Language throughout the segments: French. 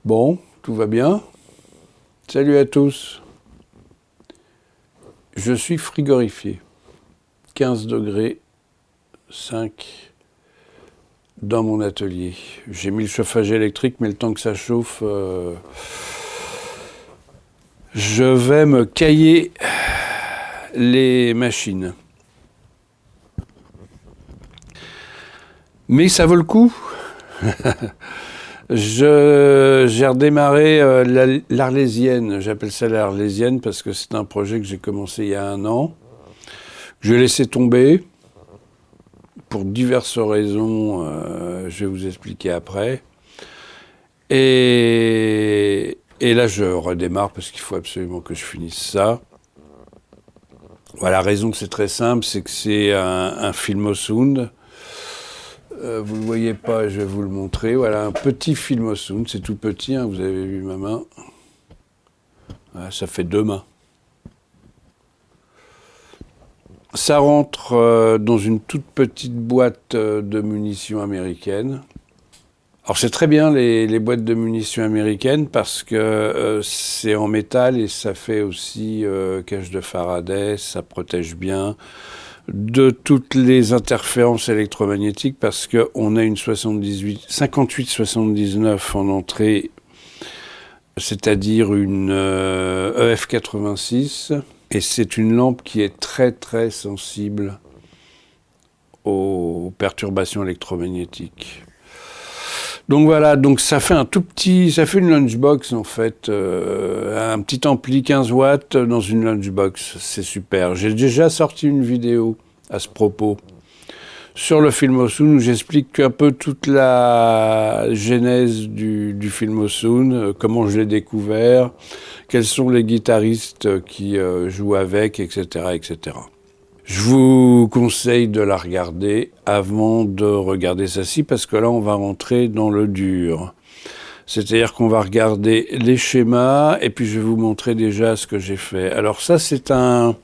Bon, tout va bien. Salut à tous. Je suis frigorifié. 15 degrés 5 dans mon atelier. J'ai mis le chauffage électrique, mais le temps que ça chauffe, je vais me cailler les machines. Mais ça vaut le coup. J'ai redémarré l'Arlésienne. J'appelle ça l'Arlésienne parce que c'est un projet que j'ai commencé il y a 1 an. J'ai laissé tomber pour diverses raisons. Je vais vous expliquer après. Et là, je redémarre parce qu'il faut absolument que je finisse ça. Voilà, la raison que c'est très simple, c'est que c'est un Filmosound. Vous ne le voyez pas, je vais vous le montrer. Voilà, un petit Filmosound, c'est tout petit, hein, vous avez vu ma main. Voilà, ça fait 2 mains. Ça rentre dans une toute petite boîte de munitions américaines. Alors c'est très bien les boîtes de munitions américaines parce que c'est en métal et ça fait aussi cage de Faraday, ça protège bien de toutes les interférences électromagnétiques parce qu'on a une 58-79 en entrée, c'est-à-dire une EF86, et c'est une lampe qui est très très sensible aux perturbations électromagnétiques. Donc voilà, donc ça fait ça fait une lunchbox en fait, un petit ampli 15 watts dans une lunchbox, c'est super. J'ai déjà sorti une vidéo à ce propos sur le Filmosound où j'explique un peu toute la genèse du Filmosound, comment je l'ai découvert, quels sont les guitaristes qui jouent avec, etc., etc. Je vous conseille de la regarder avant de regarder celle-ci parce que là, on va rentrer dans le dur. C'est-à-dire qu'on va regarder les schémas et puis je vais vous montrer déjà ce que j'ai fait. Alors ça, c'est un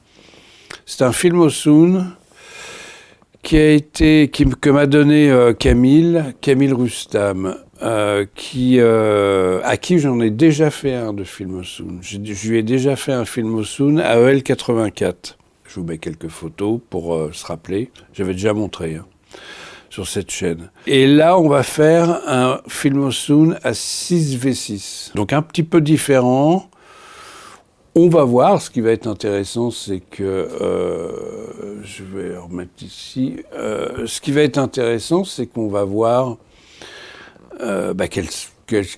Filmosound que m'a donné Camille Rustam, à qui j'en ai déjà fait un de Filmosound. Je lui ai déjà fait un Filmosound à EL84. Je vous mets quelques photos pour se rappeler. J'avais déjà montré sur cette chaîne. Et là, on va faire un Filmosound à 6V6. Donc un petit peu différent. On va voir. Ce qui va être intéressant, c'est que... je vais remettre ici. Ce qui va être intéressant, c'est qu'on va voir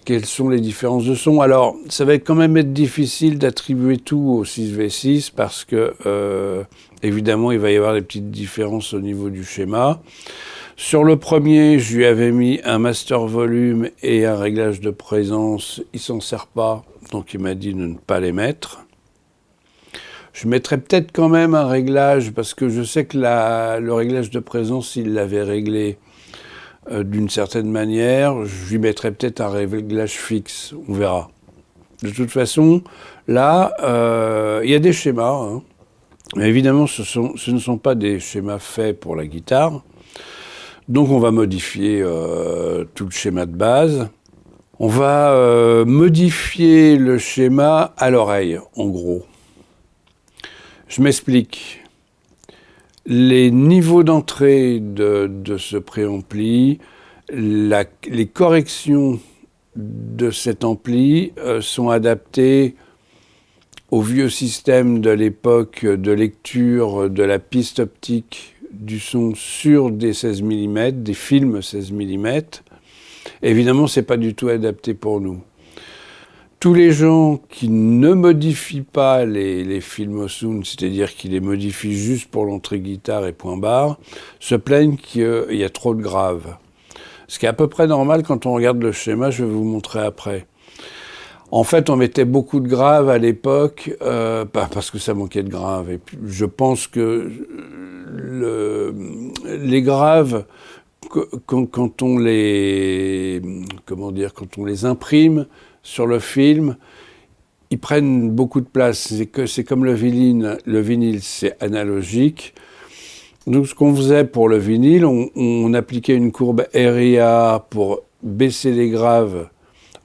quelles sont les différences de son. Alors, ça va quand même être difficile d'attribuer tout au 6V6 parce que, évidemment, il va y avoir des petites différences au niveau du schéma. Sur le premier, je lui avais mis un master volume et un réglage de présence. Il s'en sert pas, donc il m'a dit de ne pas les mettre. Je mettrais peut-être quand même un réglage parce que je sais que le réglage de présence, il l'avait réglé d'une certaine manière. Je lui mettrais peut-être un réglage fixe, on verra. De toute façon, là, il y a des schémas, hein. Mais évidemment, ce ne sont pas des schémas faits pour la guitare. Donc on va modifier tout le schéma de base. On va modifier le schéma à l'oreille, en gros. Je m'explique. Les niveaux d'entrée de ce préampli, les corrections de cet ampli sont adaptées au vieux système de l'époque de lecture de la piste optique du son sur des 16 mm, des films 16 mm. Évidemment, ce n'est pas du tout adapté pour nous. Tous les gens qui ne modifient pas les Filmosound, c'est-à-dire qui les modifient juste pour l'entrée guitare et point barre, se plaignent qu'il y a trop de graves. Ce qui est à peu près normal quand on regarde le schéma, je vais vous montrer après. En fait, on mettait beaucoup de graves à l'époque, parce que ça manquait de graves. Et puis, je pense que les graves, quand on les imprime sur le film, ils prennent beaucoup de place. C'est comme le vinyle, c'est analogique. Donc ce qu'on faisait pour le vinyle, on appliquait une courbe RIA pour baisser les graves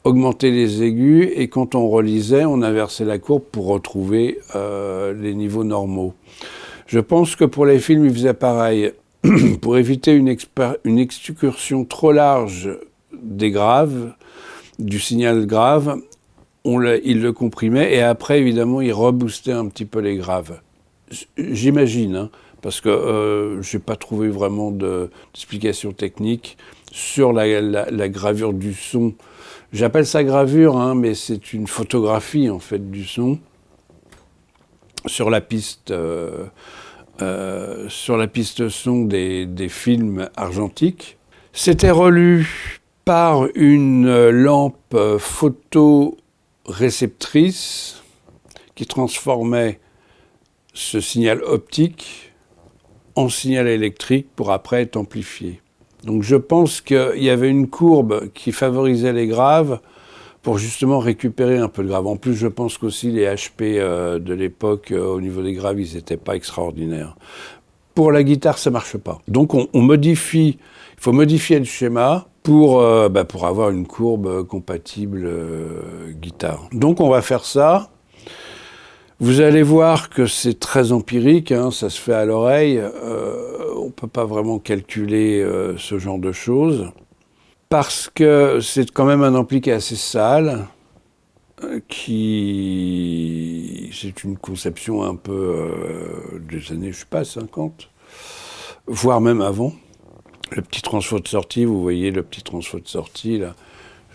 augmenter les aigus, et quand on relisait, on inversait la courbe pour retrouver les niveaux normaux. Je pense que pour les films, il faisait pareil. Pour éviter une excursion trop large des graves, du signal grave, il le comprimait, et après, évidemment, il reboostait un petit peu les graves. J'imagine, hein, parce que je n'ai pas trouvé vraiment d'explication technique sur la gravure du son. J'appelle ça gravure, hein, mais c'est une photographie, en fait, du son sur la piste son des films argentiques. C'était relu par une lampe photoréceptrice qui transformait ce signal optique en signal électrique pour après être amplifié. Donc je pense qu'il y avait une courbe qui favorisait les graves pour justement récupérer un peu de grave. En plus, je pense qu'aussi les HP de l'époque, au niveau des graves, ils n'étaient pas extraordinaires. Pour la guitare, ça ne marche pas. Donc il faut modifier le schéma pour avoir une courbe compatible guitare. Donc on va faire ça. Vous allez voir que c'est très empirique, hein, ça se fait à l'oreille. On ne peut pas vraiment calculer ce genre de choses. Parce que c'est quand même un ampli qui est assez sale, c'est une conception un peu des années, je sais pas, 50, voire même avant. Le petit transfo de sortie, vous voyez le petit transfo de sortie, là,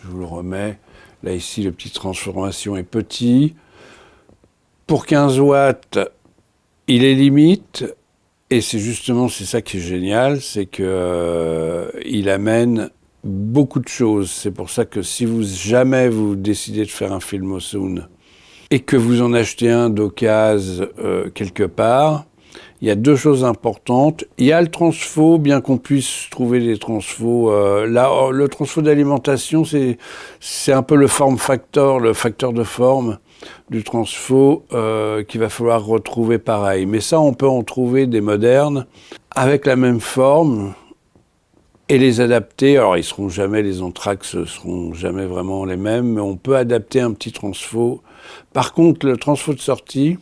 je vous le remets. Là, ici, le petit transformation est petit. Pour 15 watts, il est limite, et c'est ça qui est génial, c'est qu'il amène beaucoup de choses. C'est pour ça que si jamais vous décidez de faire un film au sound et que vous en achetez un d'occasion quelque part, il y a deux choses importantes. Il y a le transfo, bien qu'on puisse trouver des transfos. Là, le transfo d'alimentation, c'est un peu le form factor, le facteur de forme du transfo qu'il va falloir retrouver pareil. Mais ça, on peut en trouver des modernes avec la même forme et les adapter. Alors, les Anthrax seront jamais vraiment les mêmes, mais on peut adapter un petit transfo. Par contre, le transfo de sortie,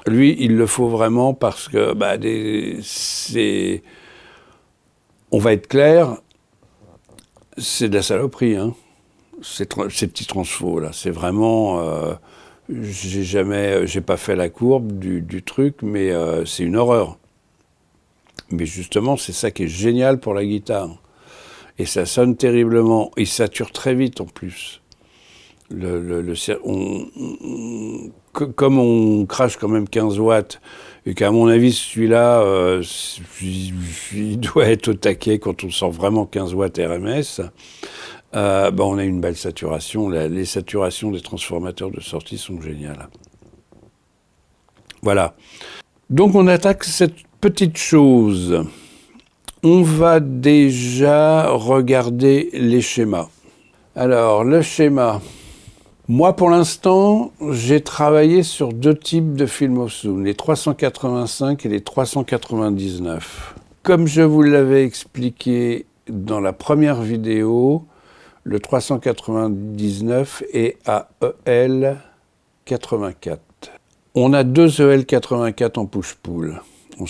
lui, il le faut vraiment parce que, on va être clair, c'est de la saloperie, hein. Ces petits transfos là, c'est vraiment, j'ai pas fait la courbe du truc, mais c'est une horreur. Mais justement, c'est ça qui est génial pour la guitare. Et ça sonne terriblement. Il sature très vite en plus. Comme on crache quand même 15 watts, et qu'à mon avis, celui-là, il doit être au taquet quand on sort vraiment 15 watts RMS, on a une belle saturation. Les saturations des transformateurs de sortie sont géniales. Voilà. Donc on attaque cette petite chose. On va déjà regarder les schémas. Alors, le schéma. Moi, pour l'instant, j'ai travaillé sur deux types de film au sound, les 385 et les 399. Comme je vous l'avais expliqué dans la première vidéo, le 399 est à EL 84. On a deux EL 84 en push-pull. On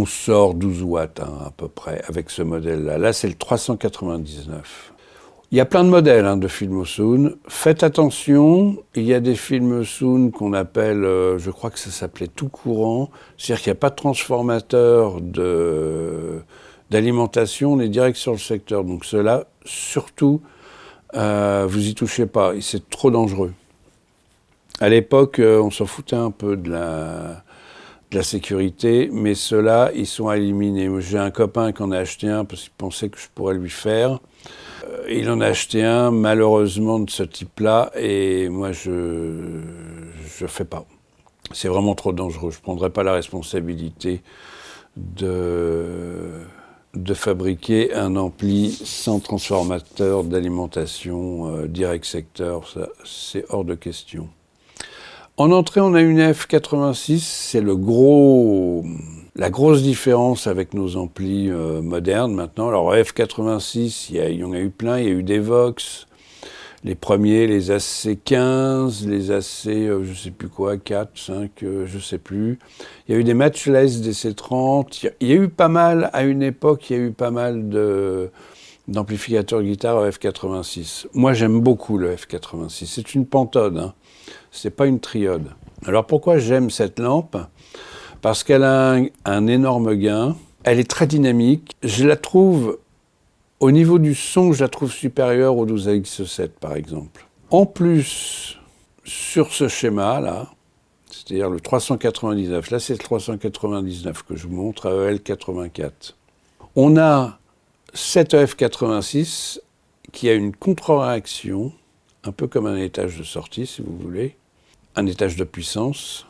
sort 12 watts à peu près avec ce modèle-là. Là, c'est le 399. Il y a plein de modèles de films au sound. Faites attention, il y a des films sound qu'on appelle, je crois que ça s'appelait tout courant, c'est-à-dire qu'il n'y a pas de transformateur d'alimentation, on est direct sur le secteur. Donc ceux-là, surtout, vous y touchez pas, c'est trop dangereux. À l'époque, on s'en foutait un peu de la sécurité, mais ceux-là, ils sont à éliminer. J'ai un copain qui en a acheté un parce qu'il pensait que je pourrais lui faire. Il en a acheté un, malheureusement, de ce type-là, et moi, je fais pas. C'est vraiment trop dangereux. Je ne prendrai pas la responsabilité de fabriquer un ampli sans transformateur d'alimentation direct secteur. Ça, c'est hors de question. En entrée, on a une F86, c'est la grosse différence avec nos amplis modernes maintenant. Alors F86, il y en a eu plein, il y a eu des Vox, Les premiers, les AC15, les AC, je sais plus quoi, 4, 5, je sais plus. Il y a eu des matchless DC30. Il y a eu pas mal, à une époque, il y a eu pas mal d'amplificateurs guitare F86. Moi, j'aime beaucoup le F86. C'est une pantone, hein. C'est pas une triode. Alors pourquoi j'aime cette lampe? Parce qu'elle a un énorme gain. Elle est très dynamique. Je la trouve, au niveau du son, je la trouve supérieure au 12AX7 par exemple. En plus, sur ce schéma-là, c'est-à-dire le 399, là c'est le 399 que je vous montre à EL84. On a cette EF86 qui a une contre-réaction, un peu comme un étage de sortie si vous voulez, un étage de puissance,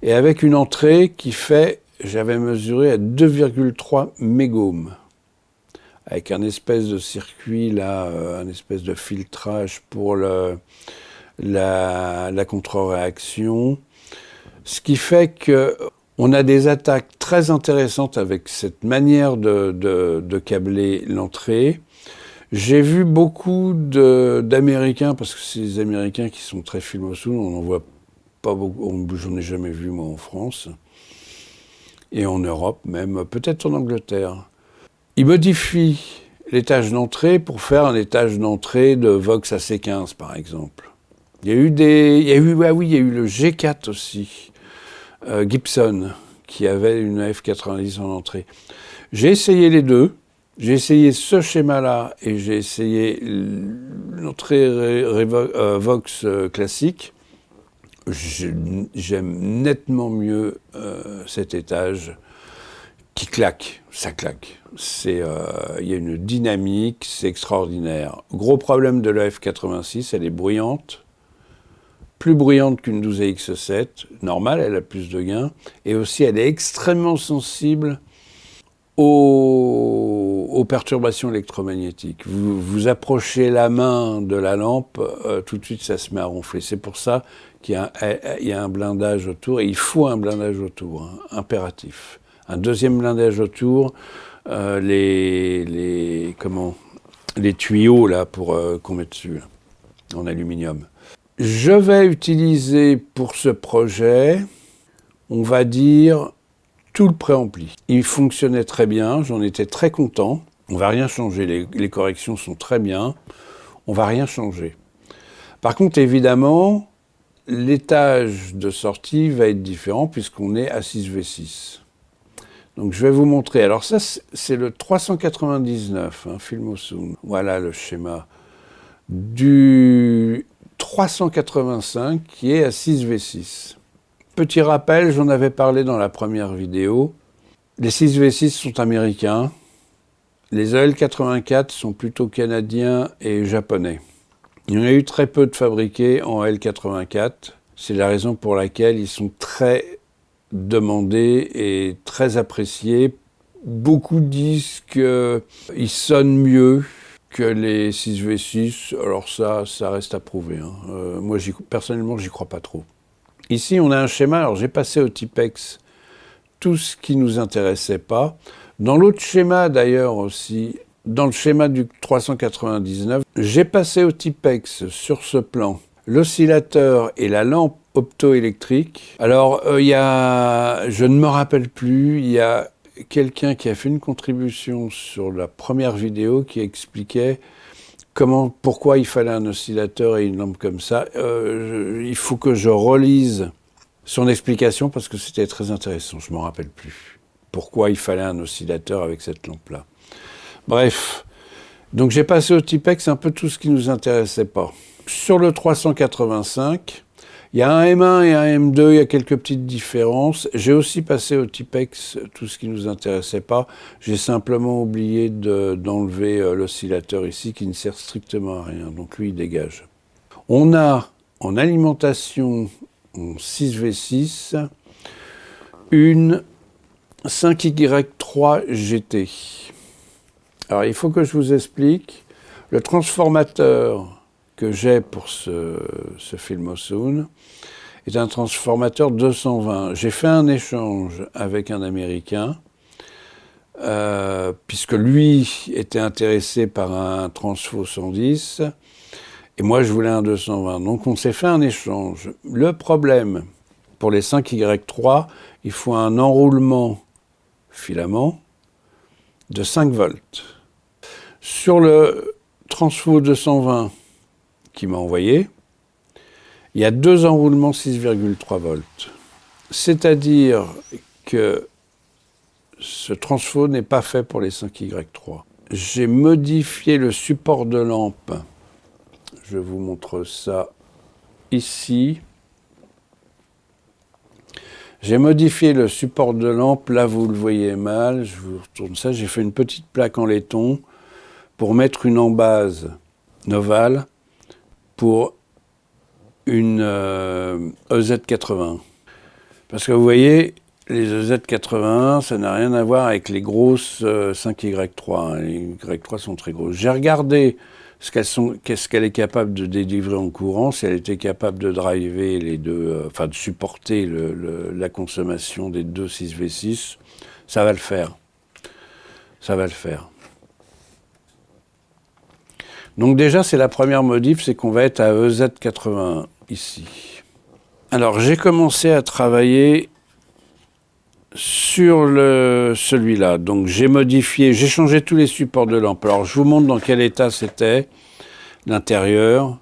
et avec une entrée qui fait, j'avais mesuré à 2,3 mégohms, avec un espèce de circuit là, un espèce de filtrage pour la contre-réaction, ce qui fait qu'on a des attaques très intéressantes avec cette manière de câbler l'entrée. J'ai vu beaucoup d'Américains, parce que c'est les Américains qui sont très Filmosound, on n'en voit pas beaucoup, j'en ai jamais vu moi en France, et en Europe même, peut-être en Angleterre. Ils modifient l'étage d'entrée pour faire un étage d'entrée de Vox AC15 par exemple. Il y a eu le G4 aussi, Gibson, qui avait une F90 en entrée. J'ai essayé les deux. J'ai essayé ce schéma-là et j'ai essayé l'entrée Vox classique. J'aime nettement mieux cet étage qui claque, ça claque. Il y a une dynamique, c'est extraordinaire. Gros problème de la F86, elle est bruyante, plus bruyante qu'une 12AX7, normale, elle a plus de gain, et aussi elle est extrêmement sensible aux perturbations électromagnétiques. Vous approchez la main de la lampe, tout de suite ça se met à ronfler. C'est pour ça qu'il y a un blindage autour, et il faut un blindage autour, hein, impératif. Un deuxième blindage autour, les tuyaux là pour qu'on met dessus, là, en aluminium. Je vais utiliser pour ce projet, on va dire, tout le préampli. Il fonctionnait très bien, j'en étais très content. On ne va rien changer, les corrections sont très bien. On ne va rien changer. Par contre, évidemment, l'étage de sortie va être différent puisqu'on est à 6V6. Donc je vais vous montrer. Alors ça, c'est le 399, hein, Filmosound. Voilà le schéma du 385 qui est à 6V6. Petit rappel, j'en avais parlé dans la première vidéo. Les 6V6 sont américains. Les EL84 sont plutôt canadiens et japonais. Il y en a eu très peu de fabriqués en EL84. C'est la raison pour laquelle ils sont très demandés et très appréciés. Beaucoup disent qu'ils sonnent mieux que les 6V6. Alors ça reste à prouver, hein. Moi, personnellement, j'y crois pas trop. Ici, on a un schéma. Alors, j'ai passé au Tipex tout ce qui ne nous intéressait pas. Dans l'autre schéma, d'ailleurs, aussi, dans le schéma du 399, j'ai passé au Tipex sur ce plan l'oscillateur et la lampe optoélectrique. Alors, je ne me rappelle plus, il y a quelqu'un qui a fait une contribution sur la première vidéo qui expliquait pourquoi il fallait un oscillateur et une lampe comme ça. Il faut que je relise son explication parce que c'était très intéressant, je ne me rappelle plus. Pourquoi il fallait un oscillateur avec cette lampe-là. Bref, donc j'ai passé au Tipex un peu tout ce qui ne nous intéressait pas. Sur le 385, il y a un M1 et un M2, il y a quelques petites différences. J'ai aussi passé au Tipex tout ce qui ne nous intéressait pas. J'ai simplement oublié d'enlever l'oscillateur ici qui ne sert strictement à rien. Donc lui, il dégage. On a en alimentation en 6V6 une 5Y3 GT. Alors il faut que je vous explique. Le transformateur que j'ai pour ce Filmosound est un transformateur 220. J'ai fait un échange avec un Américain, puisque lui était intéressé par un Transfo 110, Et moi, je voulais un 220. Donc, on s'est fait un échange. Le problème, pour les 5Y3, il faut un enroulement filament de 5 volts. Sur le Transfo 220 qu'il m'a envoyé, il y a 2 enroulements 6,3 volts. C'est-à-dire que ce Transfo n'est pas fait pour les 5Y3. J'ai modifié le support de lampe. Je vous montre ça ici. J'ai modifié le support de lampe. Là, vous le voyez mal. Je vous retourne ça. J'ai fait une petite plaque en laiton pour mettre une embase Noval pour une EZ80. Parce que vous voyez, les EZ81, ça n'a rien à voir avec les grosses 5Y3. Hein. Les Y3 sont très grosses. J'ai regardé qu'est-ce qu'elle est capable de délivrer en courant, si elle était capable de driver les deux, de supporter la consommation des deux 6V6. Ça va le faire. Ça va le faire. Donc déjà, c'est la première modif, c'est qu'on va être à EZ81 ici. Alors, j'ai commencé à travailler sur celui-là. Donc, j'ai modifié, j'ai changé tous les supports de lampe. Alors, je vous montre dans quel état c'était l'intérieur.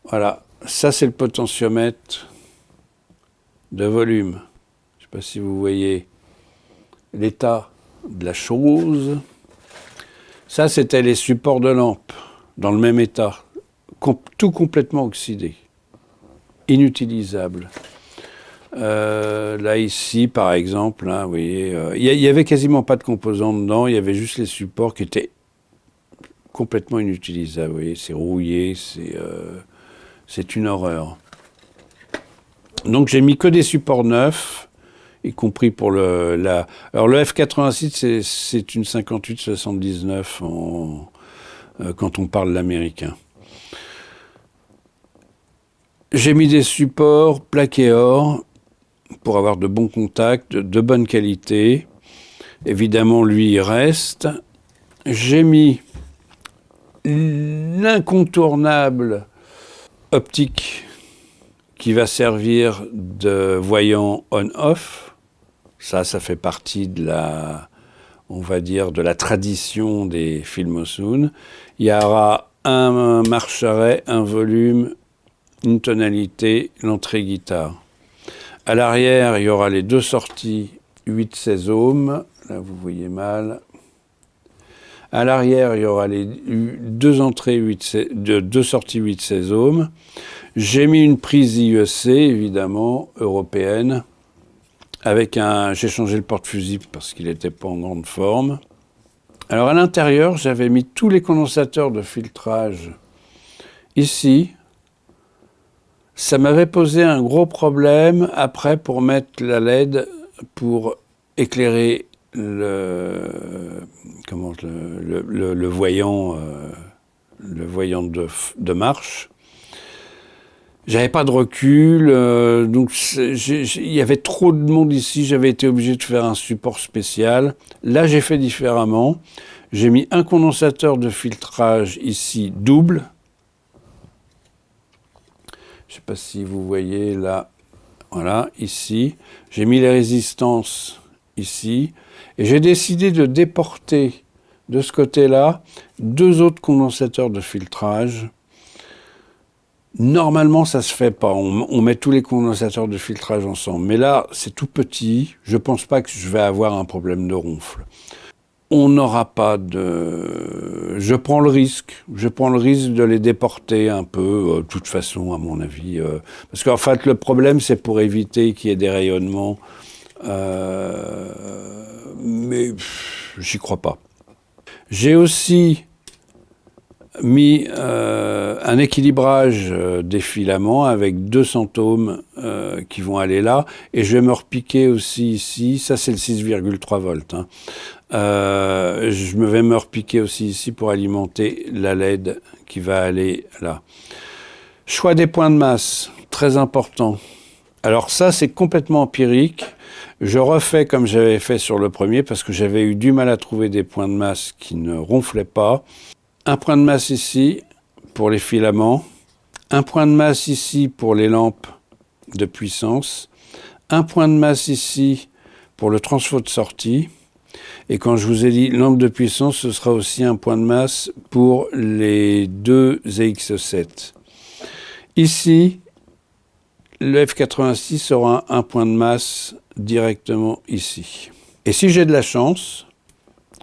Voilà, ça, c'est le potentiomètre de volume. Je ne sais pas si vous voyez l'état de la chose. Ça, c'était les supports de lampe dans le même état, tout complètement oxydé. Inutilisable. Là, ici, par exemple, hein, vous voyez, il y avait quasiment pas de composants dedans, il y avait juste les supports qui étaient complètement inutilisables. Vous voyez, c'est rouillé, c'est une horreur. Donc, j'ai mis que des supports neufs, y compris pour Alors, le F86, c'est une 58-79 quand on parle l'américain. J'ai mis des supports plaqués or pour avoir de bons contacts, de bonne qualité. Évidemment, lui, il reste. J'ai mis l'incontournable optique qui va servir de voyant on-off. Ça fait partie de on va dire, de la tradition des Filmosoon. Il y aura un marche-arrêt, un volume, une tonalité, l'entrée guitare. À l'arrière, il y aura les deux sorties 8-16 ohms. Là, vous voyez mal. À l'arrière, il y aura les deux sorties 8-16 ohms. J'ai mis une prise IEC, évidemment, européenne. J'ai changé le porte-fusible parce qu'il n'était pas en grande forme. Alors, à l'intérieur, j'avais mis tous les condensateurs de filtrage ici. Ça m'avait posé un gros problème après pour mettre la LED pour éclairer le voyant, de marche. J'avais pas de recul, donc il y avait trop de monde ici, j'avais été obligé de faire un support spécial. Là, j'ai fait différemment. J'ai mis un condensateur de filtrage ici double. Je ne sais pas si vous voyez là, voilà, ici. J'ai mis les résistances ici. Et j'ai décidé de déporter de ce côté-là 2 autres condensateurs de filtrage. Normalement, ça ne se fait pas. On met tous les condensateurs de filtrage ensemble. Mais là, c'est tout petit. Je ne pense pas que je vais avoir un problème de ronfle. On n'aura pas de... Je prends le risque de les déporter un peu, de toute façon, à mon avis. Parce qu'en fait, le problème, c'est pour éviter qu'il y ait des rayonnements. Mais j'y crois pas. J'ai aussi mis un équilibrage des filaments avec 200 ohms qui vont aller là. Et je vais me repiquer aussi ici. Ça, c'est le 6,3 volts. Hein. Je vais me repiquer aussi ici pour alimenter la LED qui va aller là. Choix des points de masse, très important. Alors ça, c'est complètement empirique. Je refais comme j'avais fait sur le premier parce que j'avais eu du mal à trouver des points de masse qui ne ronflaient pas. Un point de masse ici pour les filaments, un point de masse ici pour les lampes de puissance, un point de masse ici pour le transfo de sortie, et quand je vous ai dit lampe de puissance, ce sera aussi un point de masse pour les deux ZX7. Ici, le F86 aura un point de masse directement ici. Et si j'ai de la chance,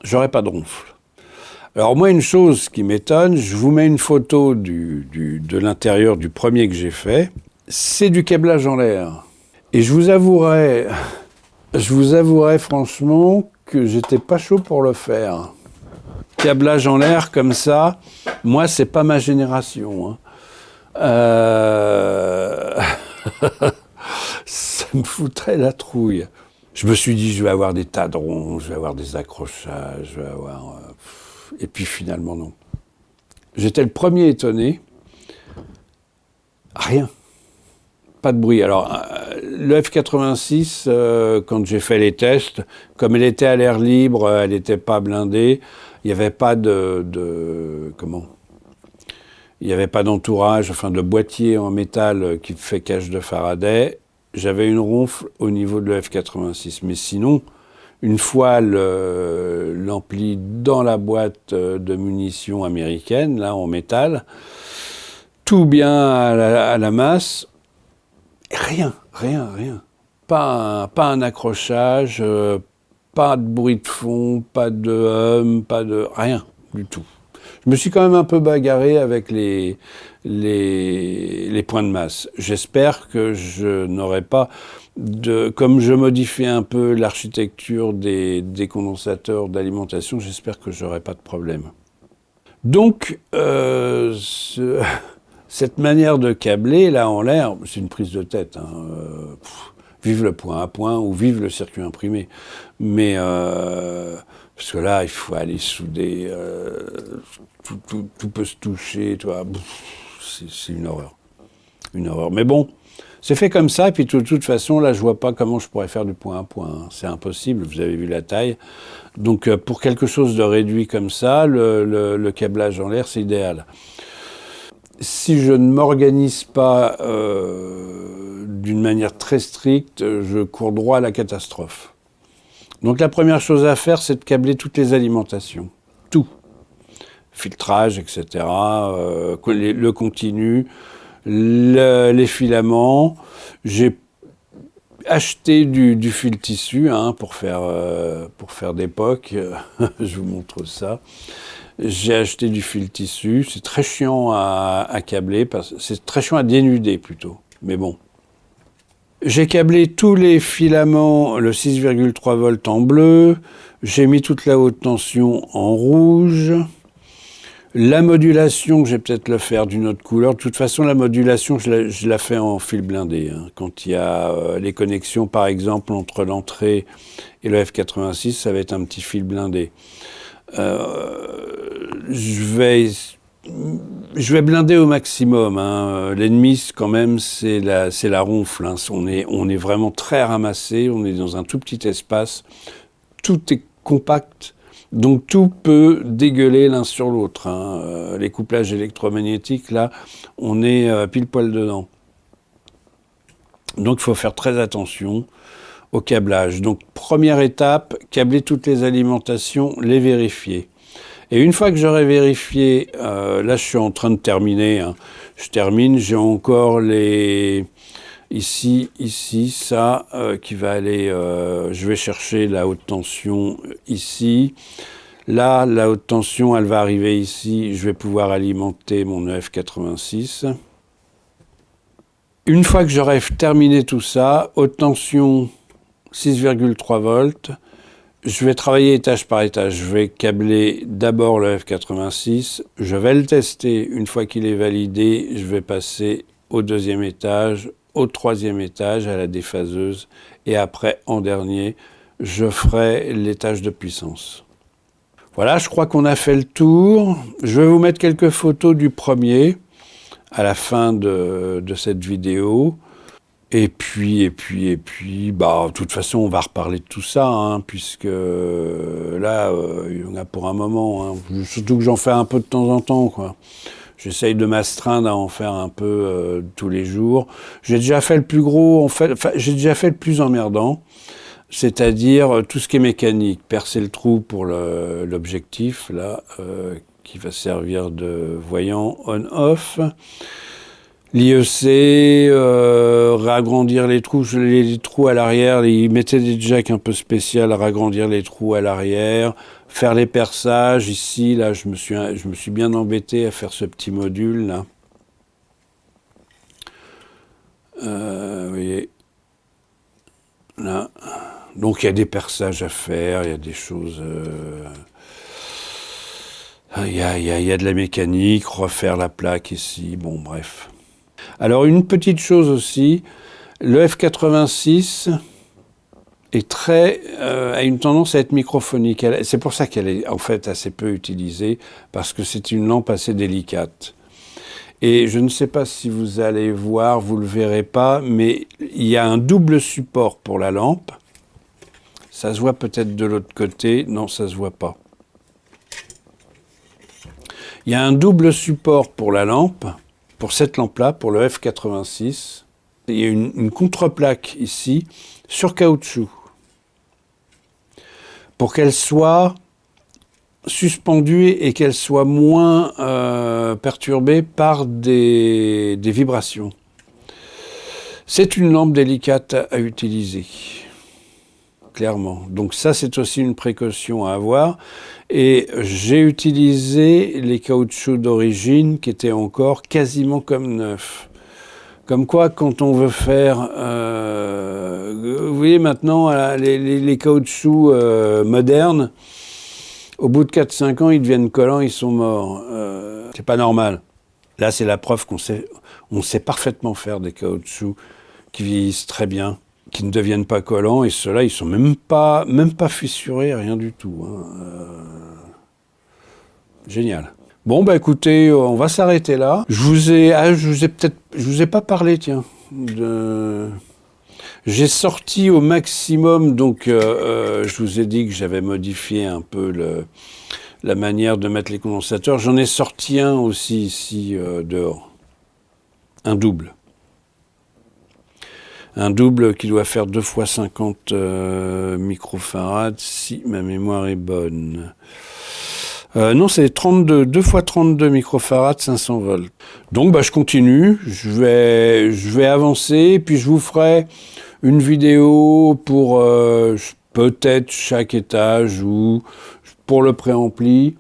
j'aurai pas de ronfle. Alors moi, une chose qui m'étonne, je vous mets une photo de l'intérieur du premier que j'ai fait, c'est du câblage en l'air. Et je vous avouerai franchement que j'étais pas chaud pour le faire. Câblage en l'air comme ça, moi, c'est pas ma génération. Hein. Ça me foutrait la trouille. Je me suis dit, je vais avoir des tas de ronds, je vais avoir des accrochages, je vais avoir... Et puis finalement, non. J'étais le premier étonné. Rien. Pas de bruit. Alors, le F86, quand j'ai fait les tests, comme elle était à l'air libre, elle n'était pas blindée, il n'y avait pas comment ? Il n'y avait pas d'entourage, enfin de boîtier en métal qui fait cage de Faraday. J'avais une ronfle au niveau de le F86. Mais sinon, une fois l'ampli dans la boîte de munitions américaine, là en métal, tout bien à la masse, rien. Pas un accrochage, pas de bruit de fond, pas de pas de... rien du tout. Je me suis quand même un peu bagarré avec les points de masse. J'espère que je n'aurai pas comme je modifie un peu l'architecture des condensateurs d'alimentation, j'espère que j'aurai pas de problème. Donc, cette manière de câbler, là, en l'air, c'est une prise de tête. Hein. Vive le point à point ou vive le circuit imprimé. Mais, parce que là, il faut aller souder, tout peut se toucher, c'est une horreur. Une horreur. Mais bon, c'est fait comme ça, et puis de toute façon, là, je vois pas comment je pourrais faire du point à point. Hein. C'est impossible, vous avez vu la taille. Donc, pour quelque chose de réduit comme ça, le câblage en l'air, c'est idéal. Si je ne m'organise pas d'une manière très stricte, je cours droit à la catastrophe. Donc, la première chose à faire, c'est de câbler toutes les alimentations. Tout. Filtrage, etc., le continu, les filaments. J'ai acheté du fil tissu pour faire d'époque. Je vous montre ça. J'ai acheté du fil tissu. C'est très chiant à câbler, c'est très chiant à dénuder plutôt. Mais bon. J'ai câblé tous les filaments, le 6,3 volts en bleu. J'ai mis toute la haute tension en rouge. La modulation, je vais peut-être le faire d'une autre couleur. De toute façon, la modulation, je la fais en fil blindé. Hein. Quand il y a les connexions, par exemple, entre l'entrée et le F86, ça va être un petit fil blindé. Je vais blinder au maximum. Hein. L'ennemi, quand même, c'est la ronfle. Hein. On est vraiment très ramassé. On est dans un tout petit espace. Tout est compact. Donc tout peut dégueuler l'un sur l'autre. Hein. Les couplages électromagnétiques, là, on est pile poil dedans. Donc il faut faire très attention au câblage. Donc première étape, câbler toutes les alimentations, les vérifier. Et une fois que j'aurai vérifié, là je suis en train de terminer, hein. Je termine, j'ai encore les... Ici, ça, qui va aller... je vais chercher la haute tension ici. Là, la haute tension, elle va arriver ici. Je vais pouvoir alimenter mon F86. Une fois que j'aurai terminé tout ça, haute tension 6,3 volts, je vais travailler étage par étage. Je vais câbler d'abord le F86. Je vais le tester. Une fois qu'il est validé, je vais passer au deuxième étage, au troisième étage, à la déphaseuse, et après, en dernier, je ferai l'étage de puissance. Voilà, je crois qu'on a fait le tour. Je vais vous mettre quelques photos du premier à la fin de cette vidéo. Et puis, de toute façon, on va reparler de tout ça, hein, puisque là, il y en a pour un moment. Hein, surtout que j'en fais un peu de temps en temps, quoi. J'essaye de m'astreindre à en faire un peu tous les jours. J'ai déjà fait le plus gros, en fait, enfin, j'ai déjà fait le plus emmerdant, c'est-à-dire tout ce qui est mécanique, percer le trou pour l'objectif, là, qui va servir de voyant on-off. L'IEC, ragrandir les trous à l'arrière, ils mettaient des jacks un peu spéciales à ragrandir les trous à l'arrière, faire les perçages. Ici, là, je me suis bien embêté à faire ce petit module, là. Vous voyez, là. Donc, il y a des perçages à faire, il y a des choses... Il y a de la mécanique, refaire la plaque ici, bon, bref. Alors, une petite chose aussi, le F86 a une tendance à être microphonique. C'est pour ça qu'elle est en fait assez peu utilisée, parce que c'est une lampe assez délicate. Et je ne sais pas si vous allez voir, vous ne le verrez pas, mais il y a un double support pour la lampe. Ça se voit peut-être de l'autre côté. Non, ça ne se voit pas. Il y a un double support pour la lampe, pour cette lampe-là, pour le F86. Il y a une contreplaque ici, sur caoutchouc, pour qu'elle soit suspendue et qu'elle soit moins perturbée par des vibrations. C'est une lampe délicate à utiliser, clairement. Donc ça, c'est aussi une précaution à avoir. Et j'ai utilisé les caoutchoucs d'origine qui étaient encore quasiment comme neufs. Comme quoi, quand on veut faire... vous voyez maintenant, les caoutchoucs modernes, au bout de 4-5 ans, ils deviennent collants, ils sont morts. C'est pas normal. Là, c'est la preuve on sait parfaitement faire des caoutchoucs qui vieillissent très bien, qui ne deviennent pas collants, et ceux-là, ils sont même pas fissurés, rien du tout. Hein. Génial. Bon, bah écoutez, on va s'arrêter là. Je vous ai pas parlé, tiens. J'ai sorti au maximum, donc je vous ai dit que j'avais modifié un peu la manière de mettre les condensateurs. J'en ai sorti un aussi ici dehors. Un double. Un double qui doit faire 2 fois 50 microfarads, si ma mémoire est bonne. Non, c'est 2 fois 32 microfarads, 500 volts. Donc, bah, je continue, je vais avancer, puis je vous ferai une vidéo pour peut-être chaque étage ou pour le préampli.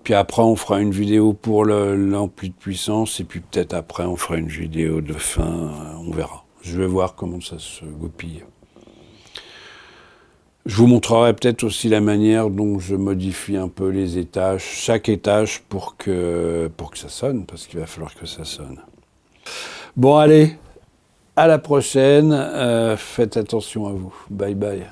Puis après, on fera une vidéo pour l'ampli de puissance, et puis peut-être après, on fera une vidéo de fin, on verra. Je vais voir comment ça se goupille. Je vous montrerai peut-être aussi la manière dont je modifie un peu les étages, chaque étage pour que ça sonne, parce qu'il va falloir que ça sonne. Bon, allez, à la prochaine. Faites attention à vous. Bye bye.